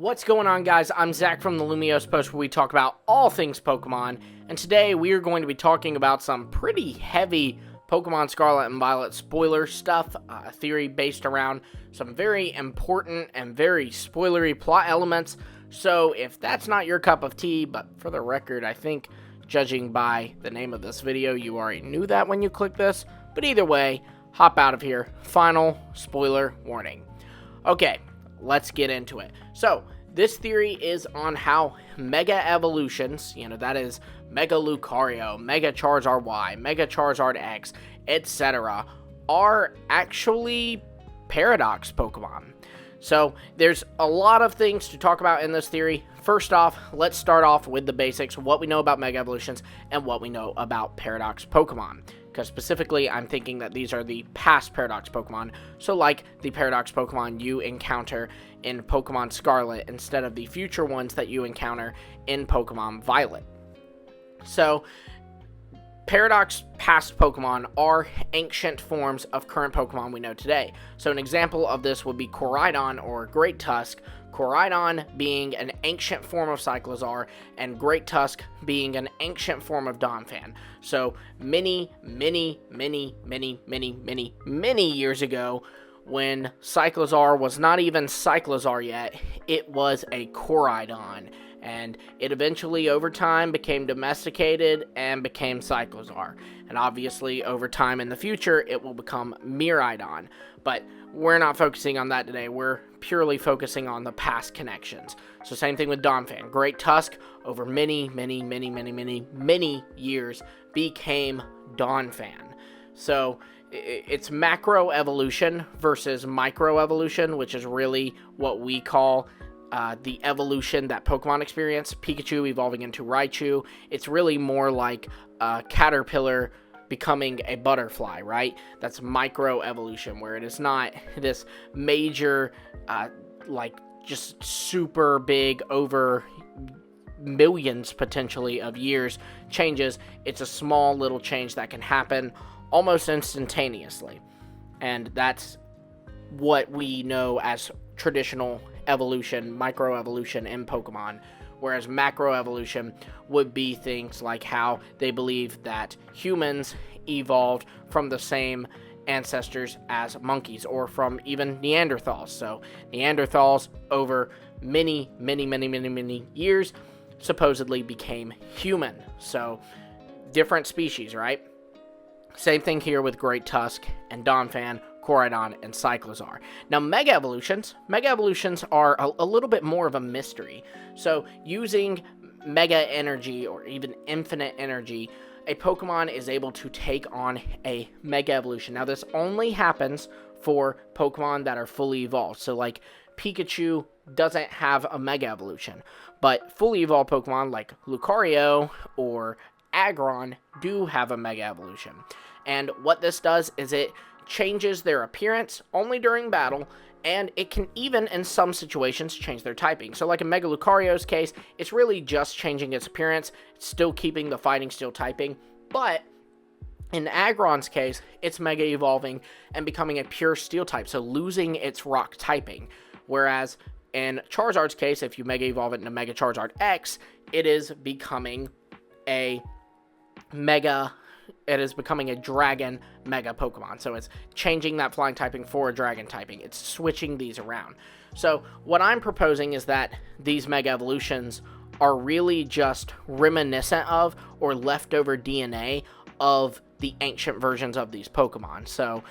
What's going on, guys? I'm Zach from the Lumiose Post, where we talk about all things Pokemon, and today we are going to be talking about some pretty heavy Pokemon Scarlet and Violet spoiler stuff, a theory based around some very important and very spoilery plot elements. So if that's not your cup of tea, but for the record, I think judging by the name of this video, you already knew that when you clicked this, but either way, hop out of here. Final spoiler warning. Okay, let's get into it. So, this theory is on how Mega Evolutions, that is Mega Lucario, Mega Charizard Y, Mega Charizard X, etc., are actually Paradox Pokemon. So, there's a lot of things to talk about in this theory. First off, let's start off with the basics, what we know about Mega Evolutions and what we know about Paradox Pokemon. Because specifically, I'm thinking that these are the past Paradox Pokemon, so like the Paradox Pokemon you encounter in Pokemon Scarlet instead of the future ones that you encounter in Pokemon Violet. So, Paradox past Pokemon are ancient forms of current Pokemon we know today. So an example of this would be Koraidon or Great Tusk, Koraidon being an ancient form of Cyclizar, and Great Tusk being an ancient form of Donphan. So many years ago, when Cyclizar was not even Cyclizar yet, it was a Koraidon. And it eventually, over time, became domesticated and became Cyclizar. And obviously, over time in the future, it will become Miraidon. But we're not focusing on that today. We're purely focusing on the past connections. So same thing with Donphan. Great Tusk, over many years, became Donphan. So it's macro evolution versus micro evolution, which is really what we call the evolution that Pokemon experience. Pikachu evolving into Raichu. It's really more like a caterpillar becoming a butterfly, right? That's micro evolution, where it is not this major, just super big, over millions potentially of years changes. It's a small little change that can happen almost instantaneously. And that's what we know as traditional evolution, microevolution in Pokemon, whereas macroevolution would be things like how they believe that humans evolved from the same ancestors as monkeys, or from even Neanderthals. So Neanderthals, over many years, supposedly became human. So different species, right? Same thing here with Great Tusk and Donphan, Koraidon, and Cyclizar. Now, Mega Evolutions are a little bit more of a mystery. So, using Mega Energy, or even Infinite Energy, a Pokemon is able to take on a Mega Evolution. Now, this only happens for Pokemon that are fully evolved. So, like, Pikachu doesn't have a Mega Evolution. But fully evolved Pokemon like Lucario or Aggron do have a Mega Evolution. And what this does is it changes their appearance only during battle, and it can even, in some situations, change their typing. So like in Mega Lucario's case, it's really just changing its appearance. It's still keeping the fighting steel typing, but in Aggron's case, it's Mega Evolving and becoming a pure steel type, so losing its rock typing. Whereas in Charizard's case, if you Mega Evolve it into Mega Charizard X, it is becoming a dragon Mega Pokemon. So it's changing that flying typing for a dragon typing. It's switching these around. So what I'm proposing is that these Mega Evolutions are really just reminiscent of, or leftover DNA of, the ancient versions of these Pokemon. So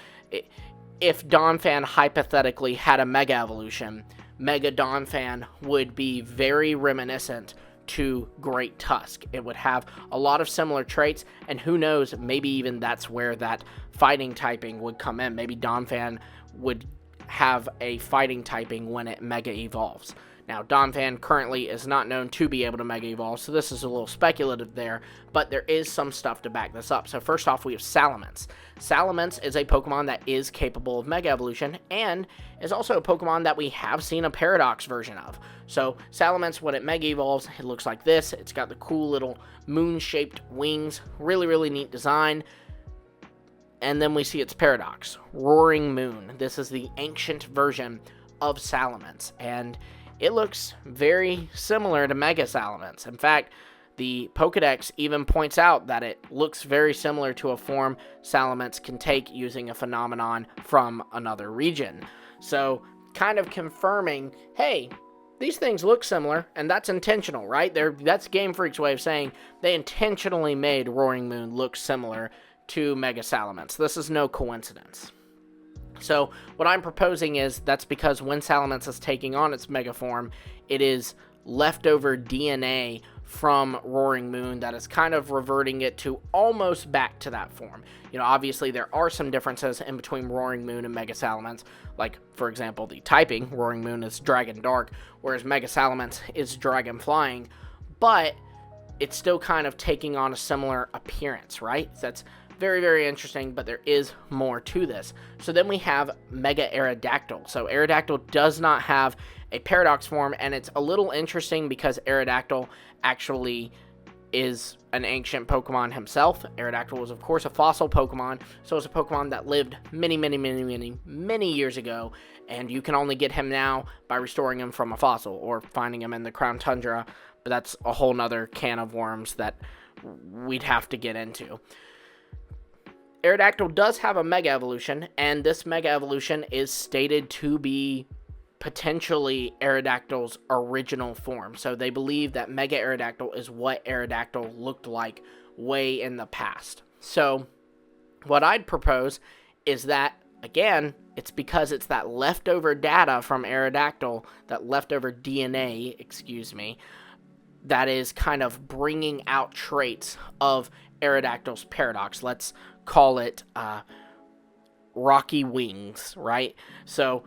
if Donphan hypothetically had a Mega Evolution, Mega Donphan would be very reminiscent to Great Tusk. It would have a lot of similar traits, and who knows, maybe even that's where that fighting typing would come in. Maybe Donphan would have a fighting typing when it Mega Evolves. Now, Donphan currently is not known to be able to Mega Evolve, so this is a little speculative there, but there is some stuff to back this up. So first off, we have Salamence. Salamence is a Pokemon that is capable of Mega Evolution, and is also a Pokemon that we have seen a Paradox version of. So Salamence, when it Mega Evolves, it looks like this. It's got the cool little moon-shaped wings. Really neat design. And then we see its Paradox, Roaring Moon. This is the ancient version of Salamence, and it looks very similar to Mega Salamence. In fact, the Pokedex even points out that it looks very similar to a form Salamence can take using a phenomenon from another region. So, kind of confirming, hey, these things look similar, and that's intentional, right? That's Game Freak's way of saying they intentionally made Roaring Moon look similar to Mega Salamence. This is no coincidence. So, what I'm proposing is that's because when Salamence is taking on its Mega form, it is leftover DNA from Roaring Moon that is kind of reverting it to almost back to that form. Obviously there are some differences in between Roaring Moon and Mega Salamence, like, for example, the typing. Roaring Moon is Dragon Dark, whereas Mega Salamence is Dragon Flying, but it's still kind of taking on a similar appearance, right? That's very, very interesting, but there is more to this. So then we have Mega Aerodactyl. So Aerodactyl does not have a paradox form, and it's a little interesting because Aerodactyl actually is an ancient Pokemon himself. Aerodactyl was, of course, a fossil Pokemon, so it's a Pokemon that lived many years ago, and you can only get him now by restoring him from a fossil or finding him in the Crown Tundra, but that's a whole nother can of worms that we'd have to get into. Aerodactyl does have a Mega Evolution, and this Mega Evolution is stated to be potentially Aerodactyl's original form. So they believe that Mega Aerodactyl is what Aerodactyl looked like way in the past. So what I'd propose is that, again, it's because it's that leftover data from Aerodactyl, that leftover DNA, that is kind of bringing out traits of Aerodactyl's paradox. Let's call it rocky wings, right? So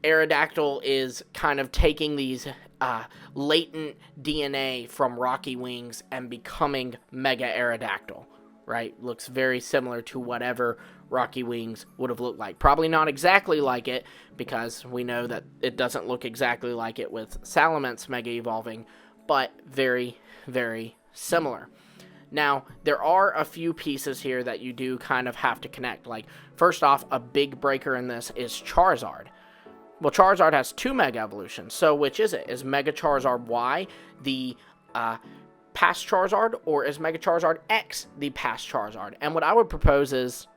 Aerodactyl is kind of taking these latent DNA from rocky wings and becoming Mega Aerodactyl, right? Looks very similar to whatever rocky wings would have looked like. Probably not exactly like it, because we know that it doesn't look exactly like it with Salamence Mega Evolving, but very, very similar. Now, there are a few pieces here that you do kind of have to connect. Like, first off, a big breaker in this is Charizard. Well, Charizard has two Mega Evolutions, so which is it? Is Mega Charizard Y the past Charizard, or is Mega Charizard X the past Charizard? And what I would propose is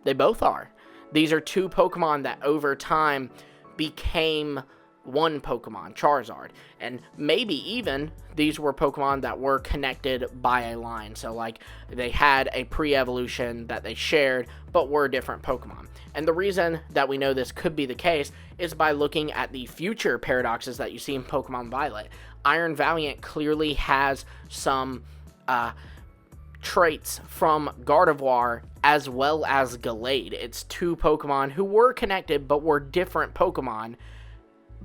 they both are. These are two Pokemon that over time became one Pokemon, Charizard. And maybe even these were Pokemon that were connected by a line. So like they had a pre-evolution that they shared, but were different Pokemon. And the reason that we know this could be the case is by looking at the future paradoxes that you see in Pokemon Violet. Iron Valiant clearly has some traits from Gardevoir as well as Gallade. It's two Pokemon who were connected but were different Pokemon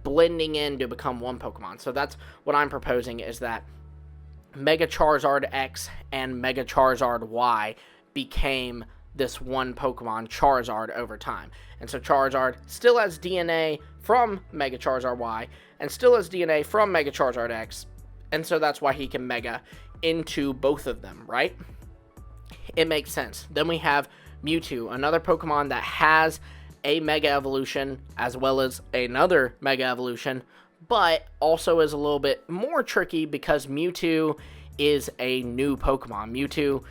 blending in to become one Pokemon. So that's what I'm proposing, is that Mega Charizard X and Mega Charizard Y became this one Pokemon, Charizard, over time. And so Charizard still has DNA from Mega Charizard Y and still has DNA from Mega Charizard X, and so that's why he can Mega into both of them, right? It makes sense. Then we have Mewtwo, another Pokemon that has a Mega Evolution as well as another Mega Evolution, but also is a little bit more tricky because Mewtwo is a new Pokemon. Mewtwo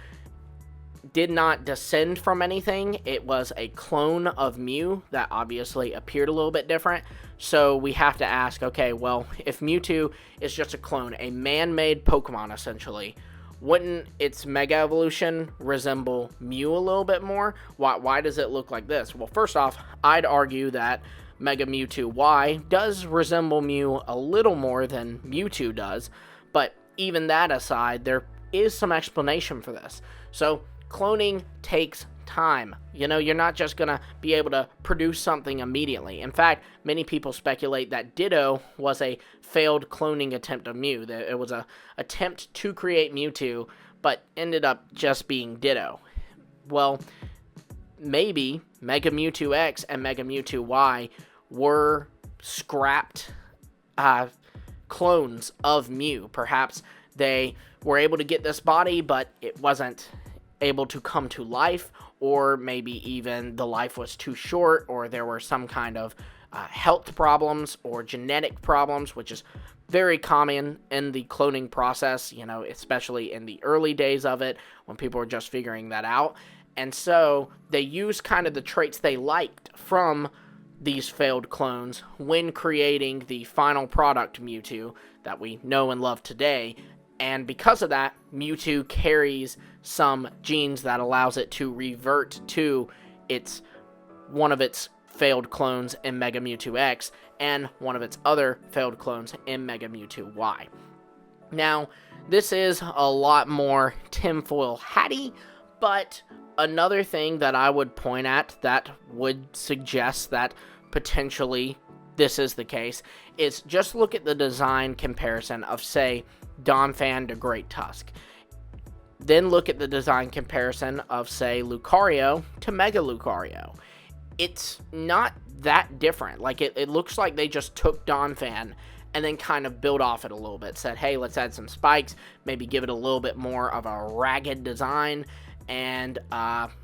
did not descend from anything. It was a clone of Mew that obviously appeared a little bit different. So we have to ask, okay, well, if Mewtwo is just a clone, a man-made Pokemon essentially, wouldn't its Mega Evolution resemble Mew a little bit more? Why does it look like this? Well, first off, I'd argue that Mega Mewtwo Y does resemble Mew a little more than Mewtwo does, but even that aside, there is some explanation for this. So cloning takes time. You know, you're not just going to be able to produce something immediately. In fact, many people speculate that Ditto was a failed cloning attempt of Mew. It was an attempt to create Mewtwo, but ended up just being Ditto. Well, maybe Mega Mewtwo X and Mega Mewtwo Y were scrapped clones of Mew. Perhaps they were able to get this body, but it wasn't able to come to life, or maybe even the life was too short, or there were some kind of health problems or genetic problems, which is very common in the cloning process, especially in the early days of it when people were just figuring that out. And so they used kind of the traits they liked from these failed clones when creating the final product Mewtwo that we know and love today. And because of that, Mewtwo carries some genes that allows it to revert to one of its failed clones in Mega Mewtwo X and one of its other failed clones in Mega Mewtwo Y. Now, this is a lot more tinfoil hatty, but another thing that I would point at that would suggest that potentially this is the case is just look at the design comparison of, say, Donphan to Great Tusk. Then look at the design comparison of, say, Lucario to Mega Lucario. It's not that different. Like, it looks like they just took Donphan and then kind of built off it a little bit. Said, hey, let's add some spikes, maybe give it a little bit more of a ragged design, and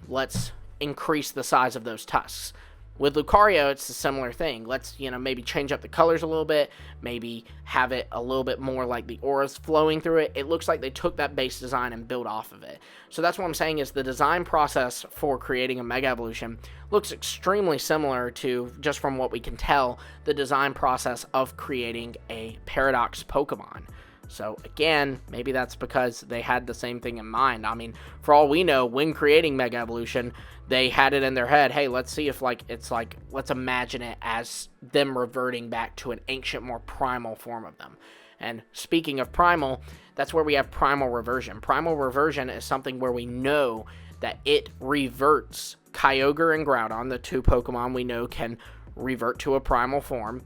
let's increase the size of those tusks. With Lucario, it's a similar thing. Let's, maybe change up the colors a little bit, maybe have it a little bit more like the auras flowing through it. It looks like they took that base design and built off of it. So that's what I'm saying is the design process for creating a Mega Evolution looks extremely similar to, just from what we can tell, the design process of creating a Paradox Pokemon. So again, maybe that's because they had the same thing in mind. I mean, for all we know, when creating Mega Evolution, they had it in their head, hey, let's see if let's imagine it as them reverting back to an ancient, more primal form of them. And speaking of primal, that's where we have Primal Reversion. Primal Reversion is something where we know that it reverts Kyogre and Groudon, the two Pokemon we know can revert to a primal form.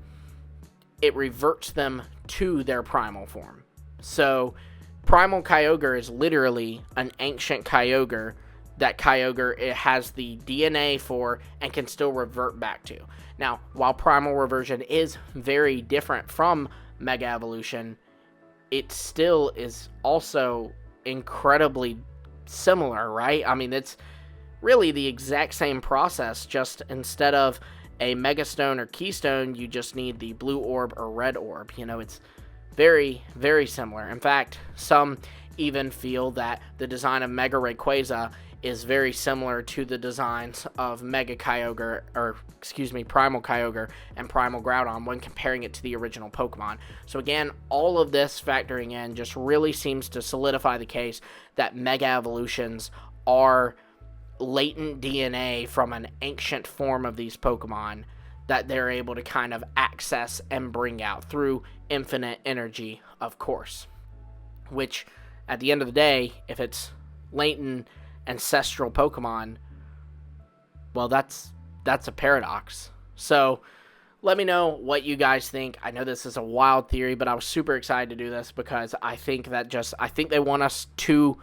It reverts them to their primal form. So, Primal Kyogre is literally an ancient Kyogre that Kyogre it has the DNA for and can still revert back to. Now, while Primal Reversion is very different from Mega Evolution, it still is also incredibly similar, right? I mean, it's really the exact same process, just instead of a Mega Stone or Keystone, you just need the blue orb or red orb. It's very, very similar. In fact, some even feel that the design of Mega Rayquaza is very similar to the designs of Primal Kyogre and Primal Groudon when comparing it to the original Pokemon. So again, all of this factoring in just really seems to solidify the case that Mega Evolutions are latent DNA from an ancient form of these Pokemon that they're able to kind of access and bring out through infinite energy, of course. Which, at the end of the day, if it's latent ancestral Pokemon, well, that's a paradox. So, let me know what you guys think. I know this is a wild theory, but I was super excited to do this because I think they want us to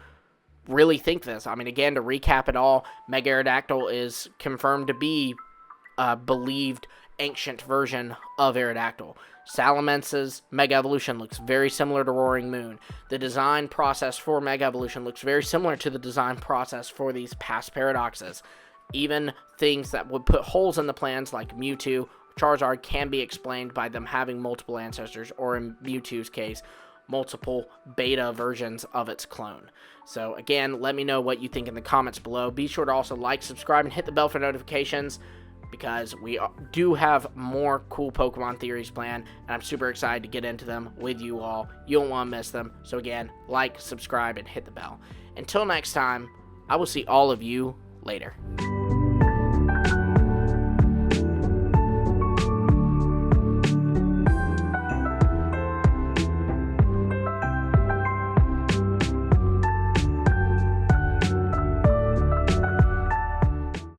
really think this. I mean, again, to recap it all, Mega Aerodactyl is confirmed to be a believed ancient version of Aerodactyl. Salamence's Mega Evolution looks very similar to Roaring Moon. The design process for Mega Evolution looks very similar to the design process for these past paradoxes. Even things that would put holes in the plans like Mewtwo, Charizard can be explained by them having multiple ancestors, or in Mewtwo's case, multiple beta versions of its clone. So again, let me know what you think in the comments below. Be sure to also like, subscribe, and hit the bell for notifications, because we do have more cool Pokemon theories planned, and I'm super excited to get into them with you all. You don't want to miss them. So again, like, subscribe, and hit the bell. Until next time, I will see all of you later.